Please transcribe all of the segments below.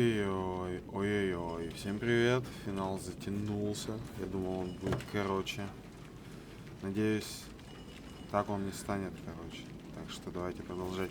Ой-ой, ой-ой-ой, всем привет, финал затянулся, я думал он будет короче, надеюсь, так он не станет короче, так что давайте продолжать.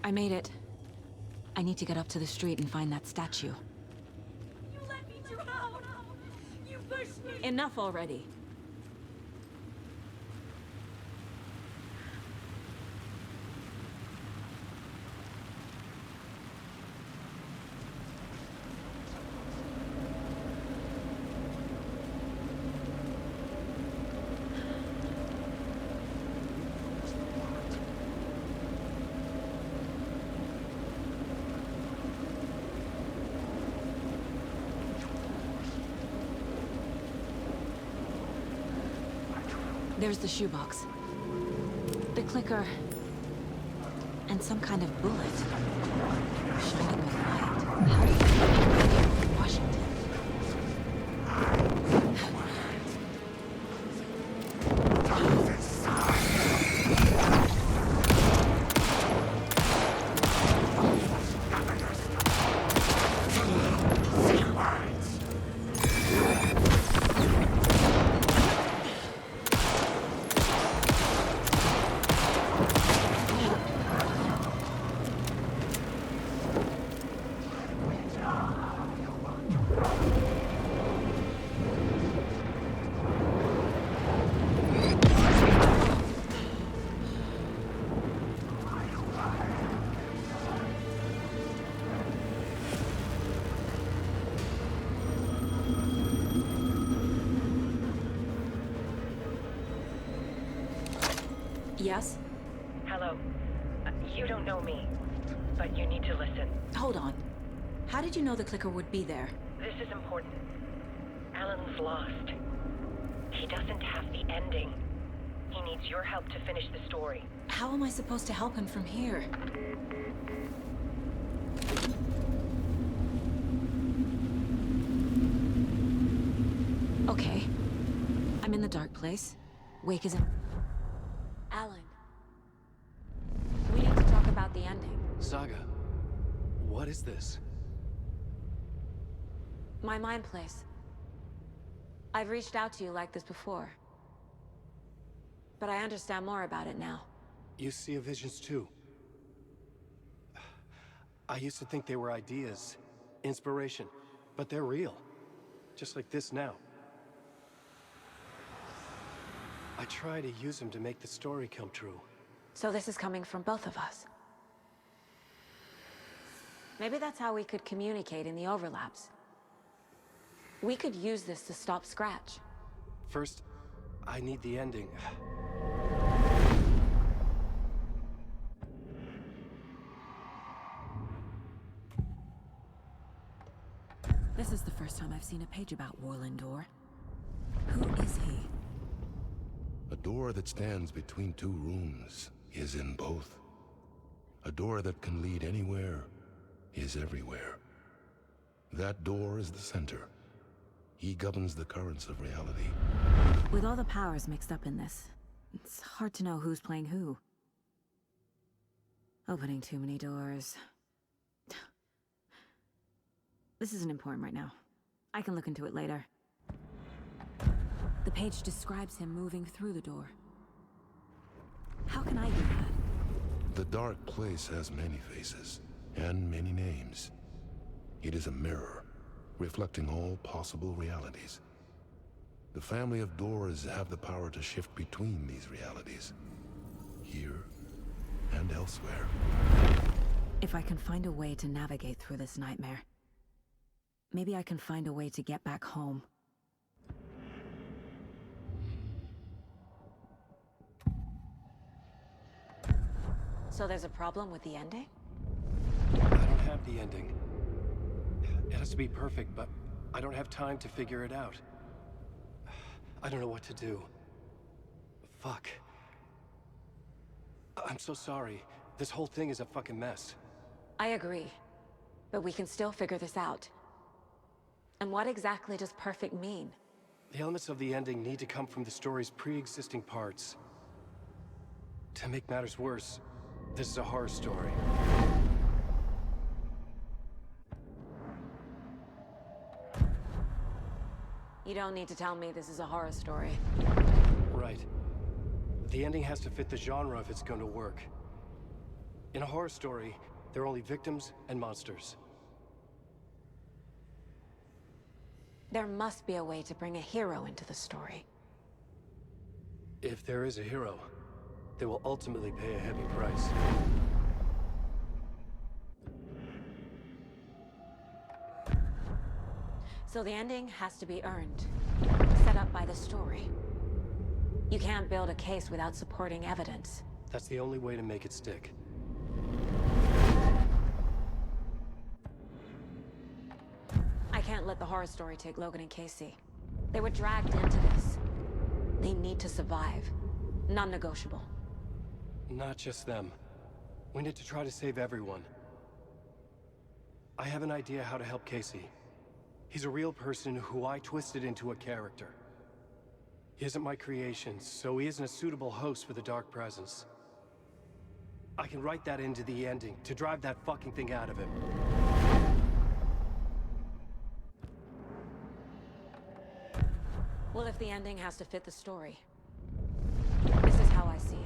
I made it. I need to get up to the street and find that statue. You let me drown! You pushed me! Enough already. There's the shoebox. The clicker. And some kind of bullet. Shining with light. How did it get from Washington? Yes? Hello. You don't know me, but you need to listen. Hold on. How did you know the clicker would be there? This is important. Alan's lost. He doesn't have the ending. He needs your help to finish the story. How am I supposed to help him from here? Okay. I'm in the dark place. Wake is in... Alan. We need to talk about the ending. Saga, what is this? My mind place. I've reached out to you like this before. But I understand more about it now. You see visions too. I used to think they were ideas, inspiration, but they're real. Just like this now. I try to use them to make the story come true. So this is coming from both of us. Maybe that's how we could communicate in the overlaps. We could use this to stop Scratch. First, I need the ending. This is the first time I've seen a page about Warlindor. Who is he? A door that stands between two rooms is in both. A door that can lead anywhere is everywhere. That door is the center. He governs the currents of reality. With all the powers mixed up in this, it's hard to know who's playing who. Opening too many doors. This isn't important right now. I can look into it later. The page describes him moving through the door. How can I do that? The dark place has many faces and many names. It is a mirror, reflecting all possible realities. The family of doors have the power to shift between these realities, here and elsewhere. If I can find a way to navigate through this nightmare, maybe I can find a way to get back home. So there's a problem with the ending? I don't have the ending. It has to be perfect, but I don't have time to figure it out. I don't know what to do. Fuck. I'm so sorry. This whole thing is a fucking mess. I agree. But we can still figure this out. And what exactly does perfect mean? The elements of the ending need to come from the story's pre-existing parts. To make matters worse, this is a horror story. You don't need to tell me this is a horror story. Right. The ending has to fit the genre if it's going to work. In a horror story, there are only victims and monsters. There must be a way to bring a hero into the story. If there is a hero, they will ultimately pay a heavy price. So the ending has to be earned, set up by the story. You can't build a case without supporting evidence. That's the only way to make it stick. I can't let the horror story take Logan and Casey. They were dragged into this. They need to survive. Non-negotiable. Not just them. We need to try to save everyone. I have an idea how to help Casey. He's a real person who I twisted into a character. He isn't my creation, so he isn't a suitable host for the Dark Presence. I can write that into the ending to drive that fucking thing out of him. Well, if the ending has to fit the story, this is how I see it.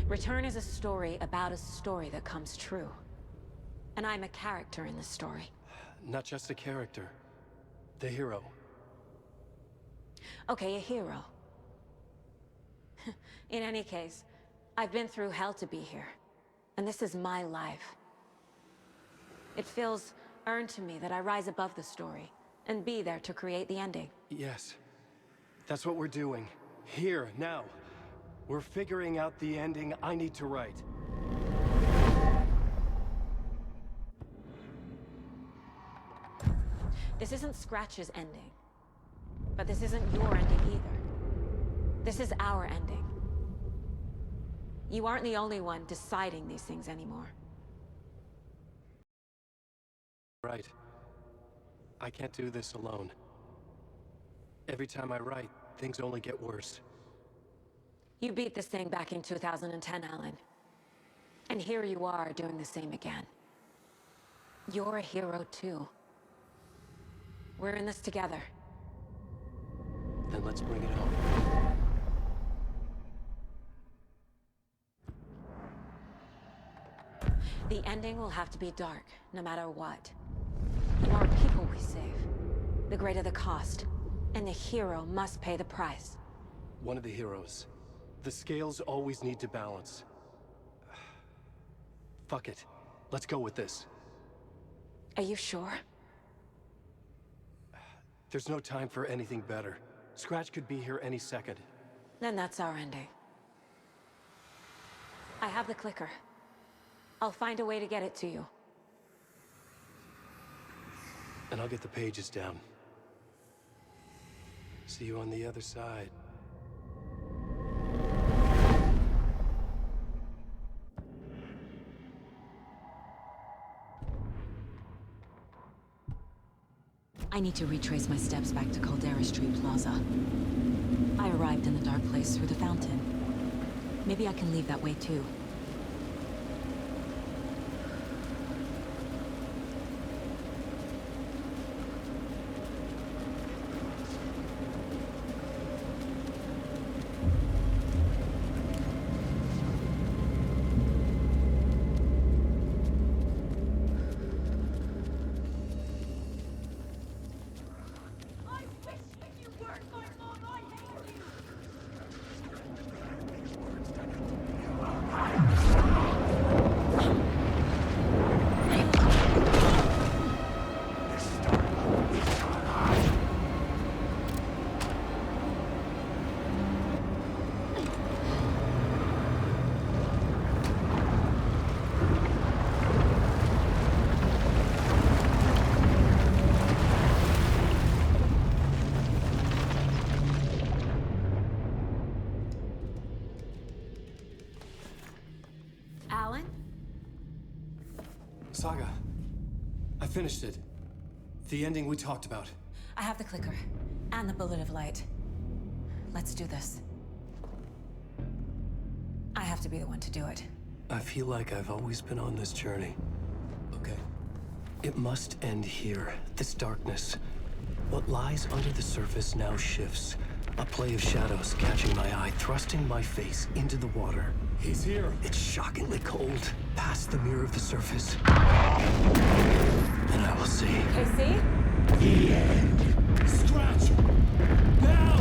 Return is a story about a story that comes true. And I'm a character in the story. Not just a character. The hero. Okay, a hero. In any case, I've been through hell to be here. And this is my life. It feels earned to me that I rise above the story and be there to create the ending. Yes. That's what we're doing. Here, now. We're figuring out the ending I need to write. This isn't Scratch's ending. But this isn't your ending either. This is our ending. You aren't the only one deciding these things anymore. Right. I can't do this alone. Every time I write, things only get worse. You beat this thing back in 2010, Alan. And here you are doing the same again. You're a hero too. We're in this together. Then let's bring it home. The ending will have to be dark, no matter what. The more people we save, the greater the cost. And the hero must pay the price. One of the heroes. The scales always need to balance. Fuck it. Let's go with this. Are you sure? There's no time for anything better. Scratch could be here any second. Then that's our ending. I have the clicker. I'll find a way to get it to you. And I'll get the pages down. See you on the other side. I need to retrace my steps back to Caldera Street Plaza. I arrived in the dark place through the fountain. Maybe I can leave that way too. Saga, I finished it. The ending we talked about. I have the clicker and the bullet of light. Let's do this. I have to be the one to do it. I feel like I've always been on this journey. Okay. It must end here. This darkness. What lies under the surface now shifts. A play of shadows catching my eye, thrusting my face into the water. He's here. It's shockingly cold. Past the mirror of the surface. And I will see. Casey? Scratch! Now!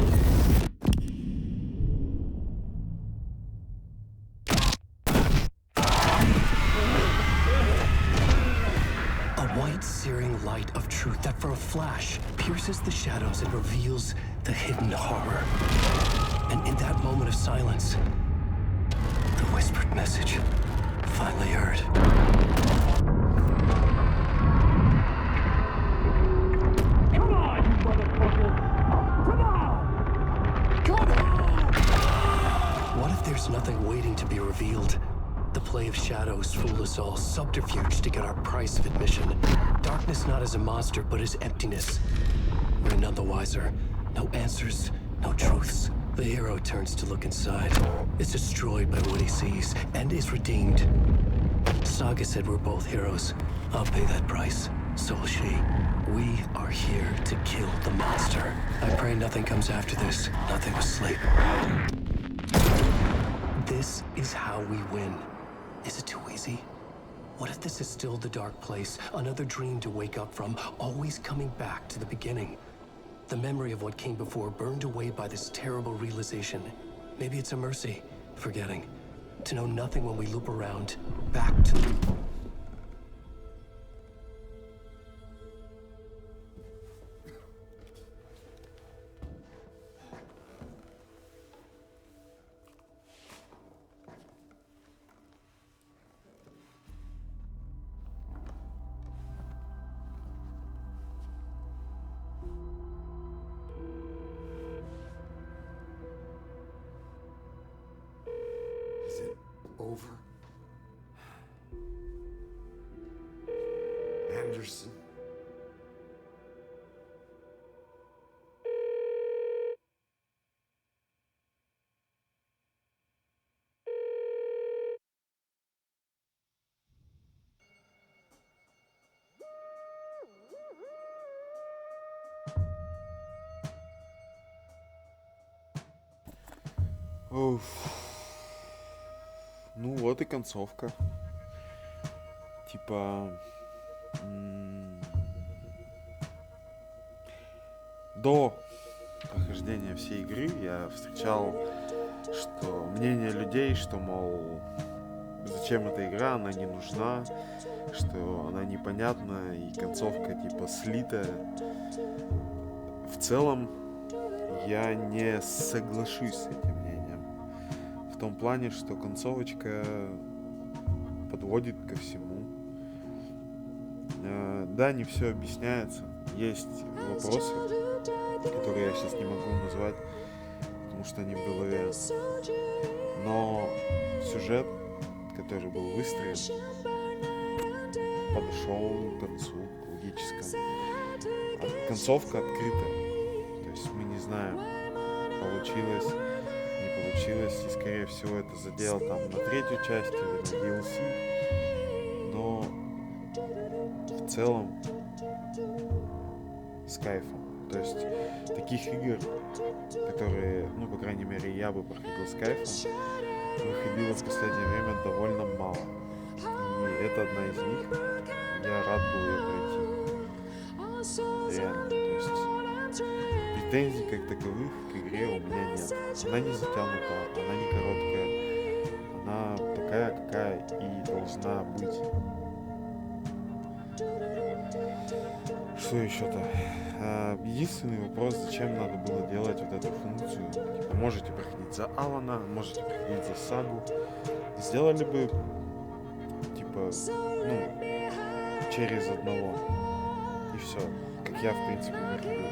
A white, searing light of truth that for a flash pierces the shadows and reveals the hidden horror. And in that moment of silence, the whispered message finally heard. Come on, you motherfucker! Come on! Come on! What if there's nothing waiting to be revealed? The play of shadows fool us all, subterfuge to get our price of admission. Darkness not as a monster, but as emptiness. We're none the wiser. No answers, no truths. The hero turns to look inside. Is destroyed by what he sees, and is redeemed. Saga said we're both heroes. I'll pay that price. So will she. We are here to kill the monster. I pray nothing comes after this. Nothing but sleep. This is how we win. Is it too easy? What if this is still the dark place? Another dream to wake up from, always coming back to the beginning. The memory of what came before burned away by this terrible realization. Maybe it's a mercy, forgetting. To know nothing when we loop around, back to... Is it over? Anderson. Уф. Ну вот и концовка. Типа... До прохождения всей игры я встречал, что мнение людей, что, мол, зачем эта игра, она не нужна, что она непонятна и концовка типа слитая. В целом я не соглашусь с этим мнением. В том плане, что концовочка подводит ко всему. Да, не все объясняется. Есть вопросы, которые я сейчас не могу назвать, потому что они в голове. Но сюжет, который был выстроен, подошел к концу логическому. Концовка открыта. То есть мы не знаем, получилось, не получилось. И скорее всего это задел там на третью часть или на DLC. Но в целом с кайфом. То есть таких игр, которые, ну, по крайней мере, я бы проходил с кайфом, выходило в последнее время довольно мало. И это одна из них. Я рад был ее пройти. Реально. То есть претензий как таковых к игре у меня нет. Она не затянута, она не короткая. Она такая, какая и должна быть. Что еще-то? Единственный вопрос, зачем надо было делать вот эту функцию. Типа, можете проходить за Алана, можете проходить за Сагу. Сделали бы, типа, ну, через одного. И все. Как я, в принципе, проходил.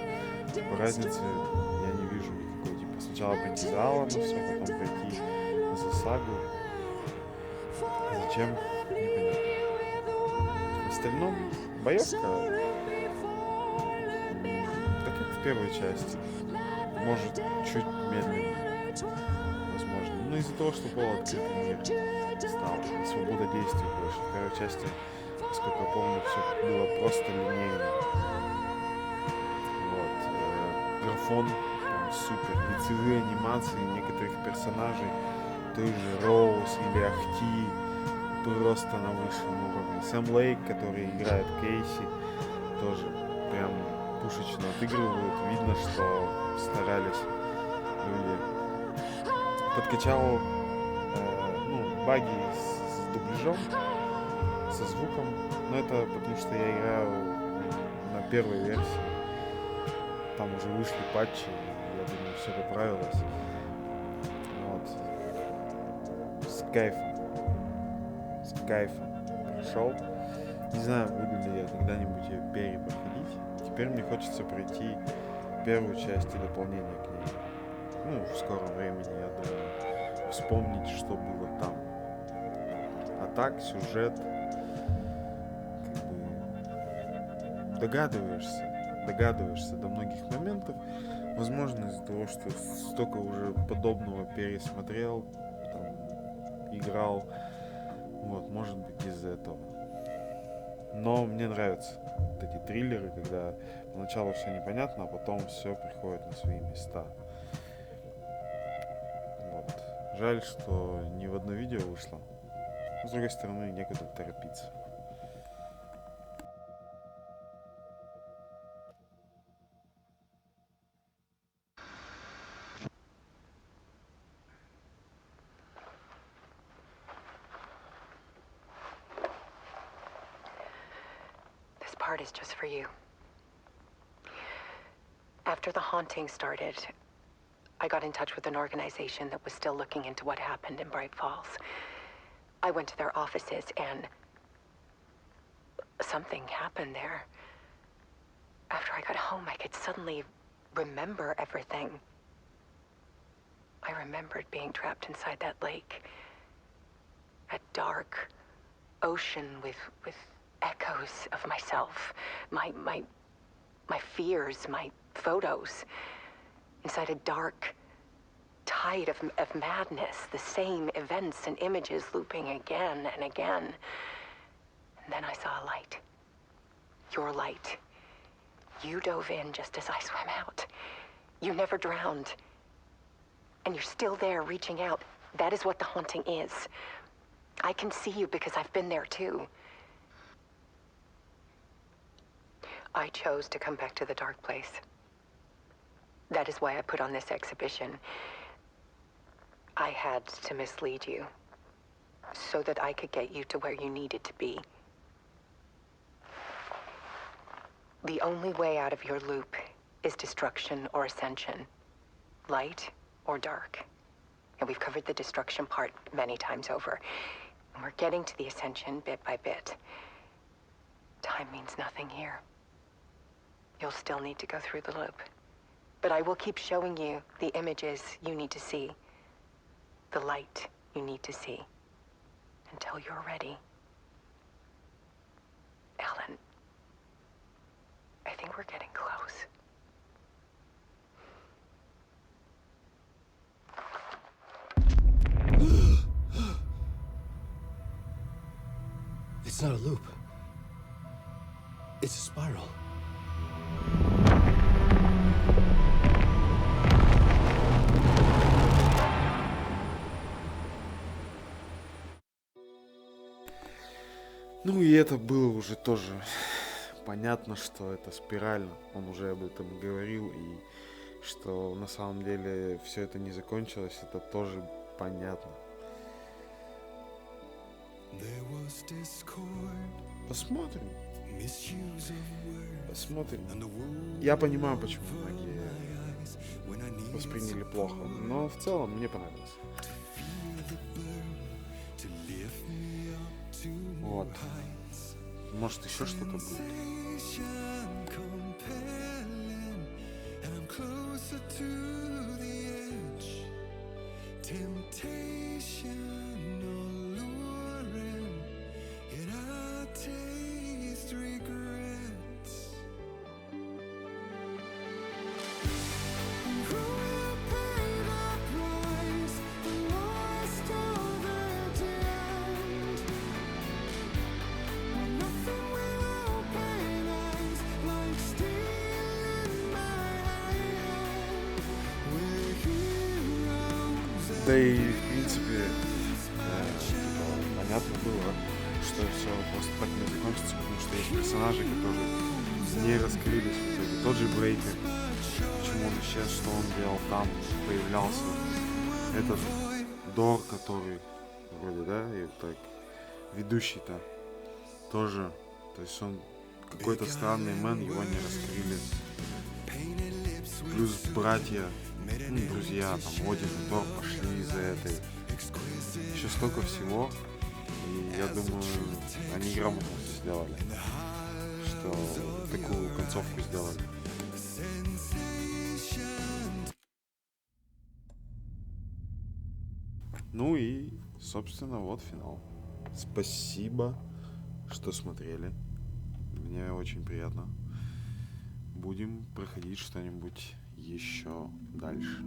Типа, разницы я не вижу никакой. Типа, сначала пройти за Алана, все, потом пройти за Сагу. Зачем? Непонятно. остальном боевка, да как в первой части, может чуть медленнее, возможно. Но из-за того, что был открытый мир стал, и свобода действий больше. В первой части, насколько я помню, все было просто линейно. Вот. Графон там супер, лицевые анимации некоторых персонажей, той же Роуз или Ахти, просто на высшем уровне. Сэм Лейк, который играет Кейси, тоже прям пушечно отыгрывают. Видно, что старались люди. Подкачал баги с дубляжом, со звуком. Но это потому, что я играю на первой версии. Там уже вышли патчи, и я думаю, все поправилось. Вот. С кайфом прошел. Не знаю, буду ли я когда-нибудь ее перепроходить. Теперь мне хочется пройти первую часть и дополнение к ней. Ну, в скором времени, я думаю, вспомнить, что было там. А так, сюжет, как бы, догадываешься до многих моментов. Возможно, из-за того, что столько уже подобного пересмотрел, там, играл. Вот, может быть, из-за этого. Но мне нравятся вот эти триллеры, когда поначалу все непонятно, а потом все приходит на свои места. Вот. Жаль, что ни в одно видео вышло. Но, с другой стороны, некуда торопиться. This part is just for you. After the haunting started, I got in touch with an organization that was still looking into what happened in Bright Falls. I went to their offices and something happened there. After I got home, I could suddenly remember everything. I remembered being trapped inside that lake. A dark ocean with echoes of myself. My fears, my photos. Inside a dark tide of madness. The same events and images looping again and again. And then I saw a light. Your light. You dove in just as I swam out. You never drowned. And you're still there reaching out. That is what the haunting is. I can see you because I've been there too. I chose to come back to the dark place. That is why I put on this exhibition. I had to mislead you so that I could get you to where you needed to be. The only way out of your loop is destruction or ascension, light or dark. And we've covered the destruction part many times over. And we're getting to the ascension bit by bit. Time means nothing here. You'll still need to go through the loop. But I will keep showing you the images you need to see, the light you need to see, until you're ready. Ellen, I think we're getting close. It's not a loop. It's a spiral. Ну и это было уже тоже понятно, что это спирально. Он уже об этом говорил, и что на самом деле все это не закончилось, это тоже понятно. Посмотрим. Посмотрим. Я понимаю, почему многие восприняли плохо, но в целом мне понравилось. Вот. Может, еще что-то будет. Temptation alluring, yet I take Да и, в принципе, понятно было, что все просто так не закончится, потому что есть персонажи, которые не раскрылись в итоге. Тот же Брейкер, почему он исчез, что он делал там, появлялся этот Дор, который вроде, да, и так, ведущий-то тоже, то есть он какой-то странный мэн, его не раскрыли. Плюс братья, ну, друзья, там, Один и Тор пошли из-за этой. Еще столько всего. И я думаю, они грамотно все сделали. Что такую концовку сделали. Ну и, собственно, вот финал. Спасибо, что смотрели. Мне очень приятно. Будем проходить что-нибудь еще дальше.